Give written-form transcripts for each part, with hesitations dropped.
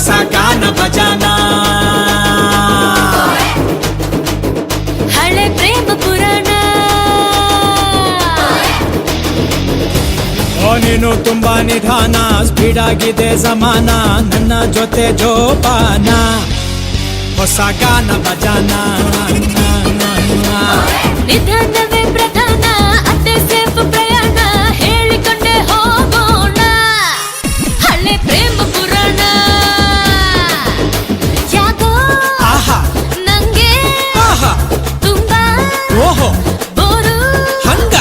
ಹೊಸ ಗಾನ ಭಜಾನ ಹಳೆ ಪ್ರೇಮ ಪುರಾಣ ನೀನು ತುಂಬಾ ನಿಧಾನ ಸ್ಪೀಡ್ ಆಗಿದೆ ಜಮಾನ ನನ್ನ ಜೊತೆ ಜೋಪಾನ ಹೊಸ ಗಾನ ಭಜಾನ ನಿಧಾನವೇ ಪ್ರಧಾನ ಅತ್ತೆ ಸೇಫ್ ಪ್ರಯಾಣ ಹೇಳಿಕೊಂಡೆ ಹೋಗೋಣ ಹಳೆ ಪ್ರೇಮ ಪುರಾಣ ಯಾಕೋ ಆಹಾ ನಂಗೆ ಆಹಾ ತುಂಬಾ ಓಹೋ ಬೋರು ಹಂಗ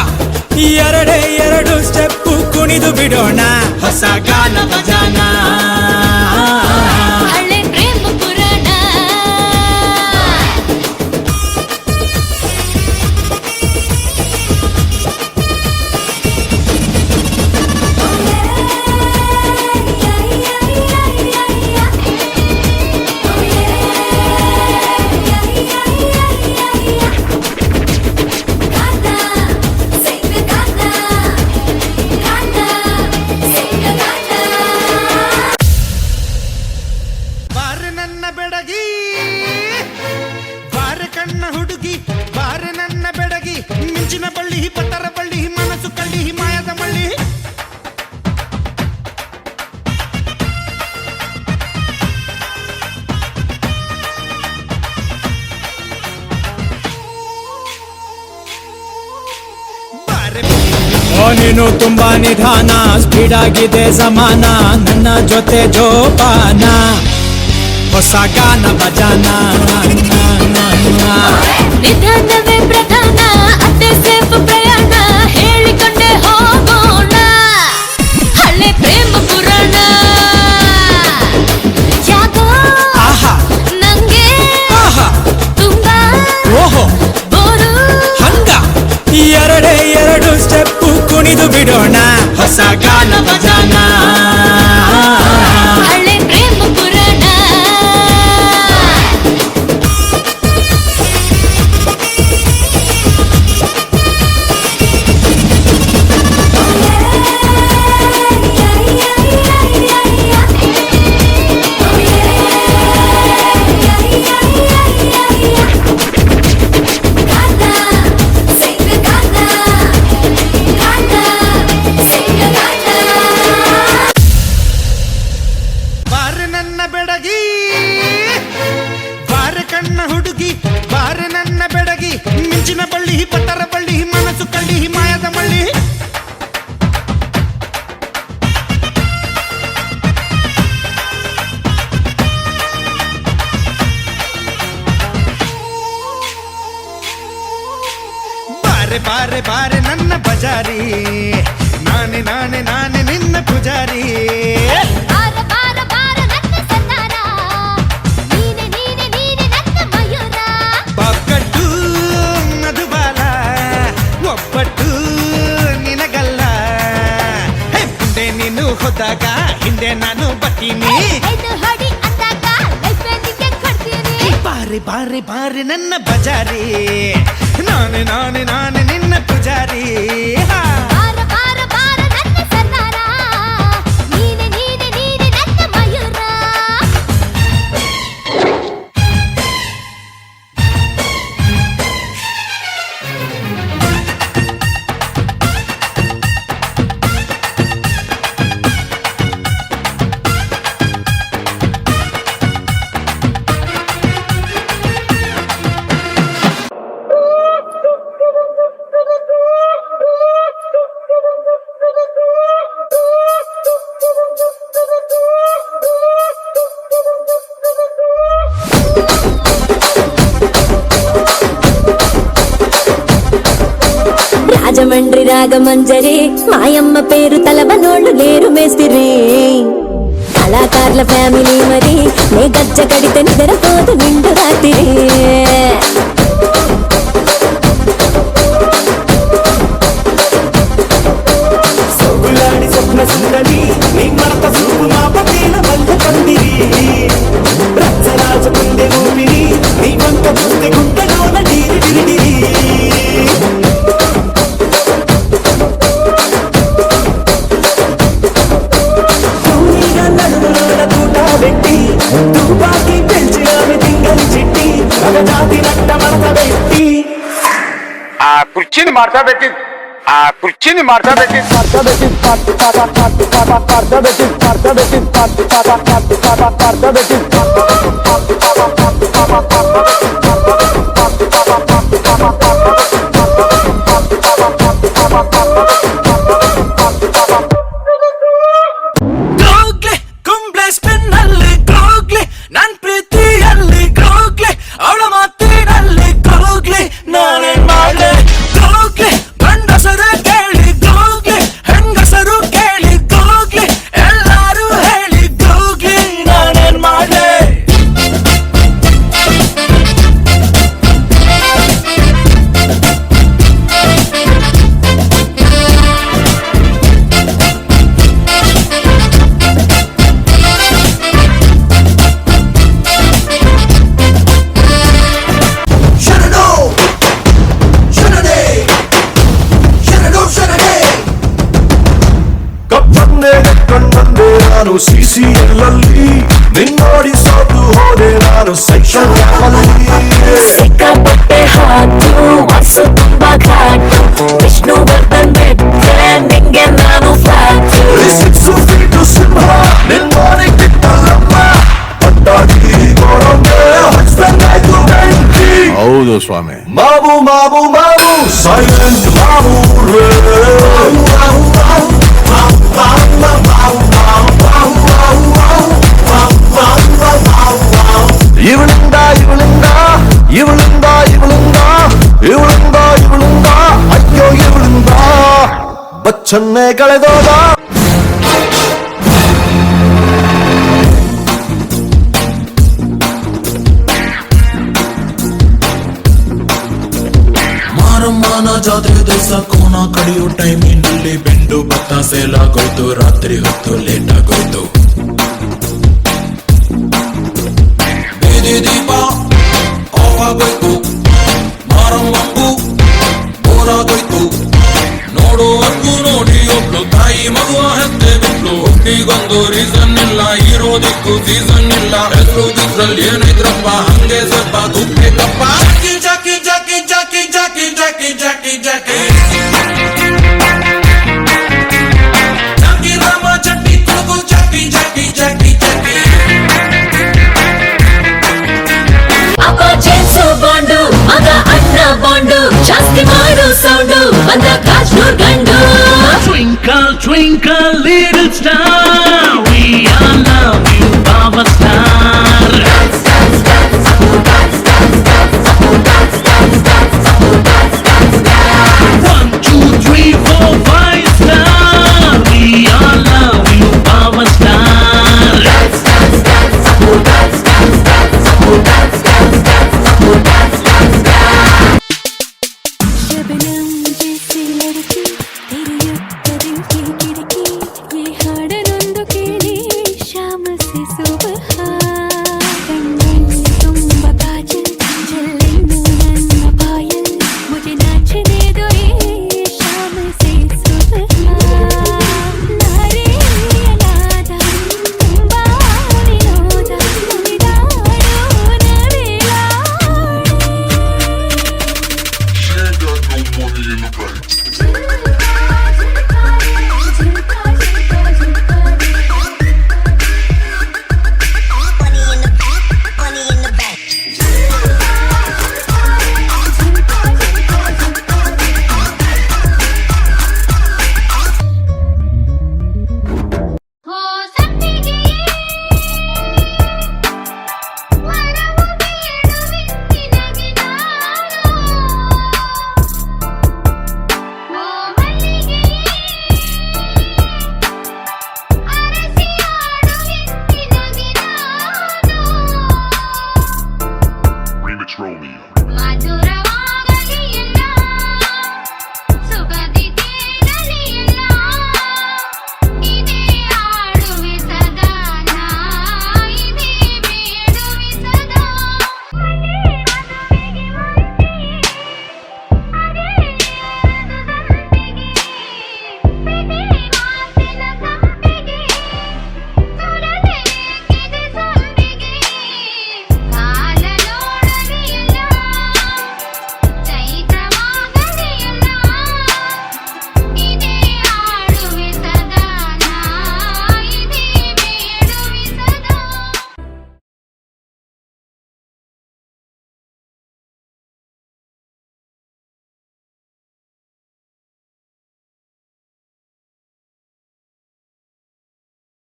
ಎರಡೇ ಎರಡು ಸ್ಟೆಪ್ಪು ಕುಣಿದು ಬಿಡೋಣ ಹೊಸ ಗಾನ ಭಜಾನ ಹಳೆ ಪ್ರೇಮ ಪುರಾಣ ಬಾರೆ ನನ್ನ ಬೆಡಗಿ ಬಾರೆ ಕಣ್ಣ ಹುಡುಗಿ ಬಾರೆ ನನ್ನ ಬೆಡಗಿ ಮಿಂಚಿನ ಬಳ್ಳಿ ಪತ್ತರ ಬಳ್ಳಿ ಮನಸ್ಸು ಕಳ್ಳಿ ಮಾಯದ ಮಳ್ಳಿ ಬಾರೆ ನೀನು ತುಂಬಾ ನಿಧಾನ ಸ್ಪೀಡ್ ಆಗಿದೆ ಜಮಾನ ನನ್ನ ಜೊತೆ ಜೋಪಾನ ಹೊಸ ಗಾನ ಭಜಾನ ನಿಧಾನವೇ ಪ್ರಧಾನ ಅತ್ತೆ ಸೇಫ್ ಪ್ರಯಾಣ ಹೇಳಿಕೊಂಡೆ ಹೋಗೋಣ ಹಳೆ ಪ್ರೇಮ ಪುರಾಣ ಯಾಕೋ ಆಹಾ ನಂಗೆ ಆಹಾ ತುಂಬಾ ಓಹೋ ಬೋರು ಹಂಗ ಎರಡೇ ಎರಡು ಸ್ಟೆಪ್ಪು ಕುಣಿದು ಬಿಡೋಣ ಹೊಸ ಗಾನ ಭಜಾನ ಹಳೆ ಪ್ರೇಮ ಪುರಾಣ ಬಾರೆ ನನ್ನ ಬೆಡಗಿ ಬಾರೆ ಕಣ್ಣ ಹುಡುಗಿ ಬಾರೆ ನನ್ನ ಬೆಡಗಿ ಮಿಂಚಿನ ಬಳ್ಳಿ ಪತ್ತರ ಬಳ್ಳಿ ಮನಸ್ಸು ಕಳ್ಳಿ ಮಾಯದ ಮಳ್ಳಿ ಬಾರೆ ಬಾರೆ ಬಾರೆ ನನ್ನ ಬಜಾರಿ ನಾನೇ ನಾನೇ ನಾನೇ ನಿನ್ನ ಪೂಜಾರಿ ಬಾರ ಬಾರ ಬಾರ ನನ್ನ ಸತ್ತಾರ ನೀನೆ ನೀನೆ ನೀನೆ ನನ್ನ ಮಯೂರ ಪಕ್ಕಟ್ಟು ಮಧುಬಾಲ ಒಬ್ಬಟ್ಟು ನಿನಗಲ್ಲ ಹೇ ಮುಂದೆ ನೀನು ಹೋದಾಗ ಹಿಂದೆ ನಾನು ಬರ್ತೀನಿ ಐದು ಹೊಡಿ ಅಂದಾಗ ಲೈಫ್ ನಿಗೆ ಕೊಡ್ತೀನಿ ಬಾರೆ ಬಾರೆ ಬಾರೆ ನನ್ನ ಬಜಾರಿ ನಾನೇ ನಾನೇ ನಾನೇ ನಿನ್ನ ಪೂಜಾರಿ ಹಾ. ಬಾರ ಬಾರ ಬಾರ ನನ್ನ ಸತ್ತಾರ ನೀನೆ ನೀನೆ ನೀನೆ ನನ್ನ ಮಯೂರ రాజమండ్రి రాగమంజరి మాయమ్మ పేరు తలవనోళ్ళు లేరు మేస్తిరి కళాకారుల ఫ్యామిలీ మరి నే గజ్జ కడితే నిద్రపోదు నిండు రాత్రి ಸೊಗುಲಾಡಿ ಸ್ವಪ್ನ ಸುಂದರಿ ನಿಮ್ಮಪ್ಪ ಸೂಪು ಮಾಪ ಬೇಲ ಮಲ್ಲ ತಂದಿರಿ ರಚ್ಚರಾಜ ಮುಂದೆ ಗೋಪಿರಿ ನೀವಂತ ಮುಂದೆ ಗುಂಟನೋನ ನೀರಿ ಬಿಡಿರಿ ಈಗ ನಡುನೋಡ ಕೂಟ ಬೆಟ್ಟಿ తుపాకి పెంచి ఆమె తింగలి చిట్టి ఒక జాతి నట్ట మడత పెట్టి ఆ కుర్చీని మార్చా పెట్టి ಗೋಗ್ಲೆ ಕುಂಬ್ಳೆ ಸ್ಪಿನ್ನಲ್ಲಿ ಗೋಗ್ಲೆ ನನ್ ಪ್ರೀತಿಯಲ್ಲಿ ಗೋಗ್ಲೆ ಅವಳ ಮಾತಿನಲ್ಲಿ ಗೋಗ್ಲೆ ನಾನೇನ್ ಮಾಡ್ಲೆ ಗೋಗ್ಲೆ ಗಂಡಸರು ಕೇಳಿ ಗೋಗ್ಲೆ ಹೆಂಗಸರು ಕೇಳಿ ಗೋಗ್ಲೆ ಎಲ್ಲಾರು ಹೇಳಿ ಗೋಗ್ಲೆ ನಾನೇನ್ ಮಾಡ್ಲೆ ಕಪ್ಪನ್ನೇ ಕಣ್ಣಂದೆ ನಾನು ಸಿಸಿಎಲ್ಲಲ್ಲಿ ನಿನ್ನೋಡಿ ಸೋತು ಹೋದೆ ನಾನು ಸೆಕ್ಷನ್ ಸಿಕ್ಕಾಪಟ್ಟೆ ಹಾತು ವಾಸು ತುಂಬಾ ಘಾಟು ವಿಷ್ಣುವರ್ಧನ್ ಬಿಟ್ರೆ ನಿಂಗೆ ನಾನು ಫ್ಲಾಟ್ ಸಿಕ್ಸು ಫೀಟು ಸಿಂಹ ನಿನ್ನೋಡಿ ಕಿತ್ತಲ್ಲಮ್ಮ ಪಟ್ಟಾಗಿ ಗೋಡಂಗೆ ಹಚ್ದಂಗಾಯ್ತು ಬೆಂಕಿ ಹೌದು ಸ್ವಾಮಿ. ಮಾವು ಮಾವು ಮಾವು ಸೈಲೆಂಟ್ ಮಾವು ಇವಳಿಂದ ಇವಳಿಂದ ಇವಳಿಂದ ಇವಳಿಂದ ಇವಳಿಂದ ಇವಳಿಂದ ಅಯ್ಯೋ ಇವಳಿಂದ ಬಚ್ಚನ್ನೇ ಕಳೆದೋದ ಮಾರಮ್ಮನ ಜಾತ್ರೆ ದಿವಸ ಕೋನ ಕಡಿಯೋ ಟೈಮಿನಲ್ಲಿ ಬೆಂಡು ಭತ್ತ ಸೇಲ್ ಆಗೋಯ್ತು, ರಾತ್ರಿ ಹೊತ್ತು ಲೇಟ್ ಆಗೋಯ್ತು. ಬೀದಿ ದೀಪ ಆಫ್ ಆಗೋಯ್ತು, ಮಾರಮ್ಮಂಗೂ ಬೋರಾಗೋಯ್ತು. ನೋಡುವರ್ಗೂ ನೋಡಿ ಒಬ್ಳು ತಾಯಿ ಮಗುವ ಹೆತ್ತೆ ಬಿಟ್ಲು. ಹುಟ್ಟಿಗೊಂದು ರೀಸನ್ ಇಲ್ಲ, ಇರೋದಿಕ್ಕೂ ಸೀಸನ್ ಇಲ್ಲ. ಹೆಸರು ದಿಸ್ರಲ್ಲಿ ಏನಿದ್ರಪ್ಪ ಹಂಗೆ ಸ್ವಲ್ಪ ಗುಪ್ಪೆ ಕಪ್ಪ. ಜಾಕಿ ಜಾಕಿ ಜಾಕಿ ಜಾಕಿ ಜಾಕಿ ಜಾಕಿ ಜಾಕಿ ಜಾಕಿ ರಾಮ ಚಟ್ಟಿ ತುಳುಕು ಜಾಕಿ ಜಾಕಿ ಜಾಕಿ ಜಾಕಿ. ಅಪ್ಪ ಜೇನ್ಸು ಬಾಂಡು ಮಗ ಅಣ್ಣ ಬಾಂಡು ಜಾಸ್ತಿ ಮಾಡು ಸೌಂಡು ಬಂದ ಕಾಶ್ನೂರ್ ಗಂಡು Twinkle, twinkle, little star.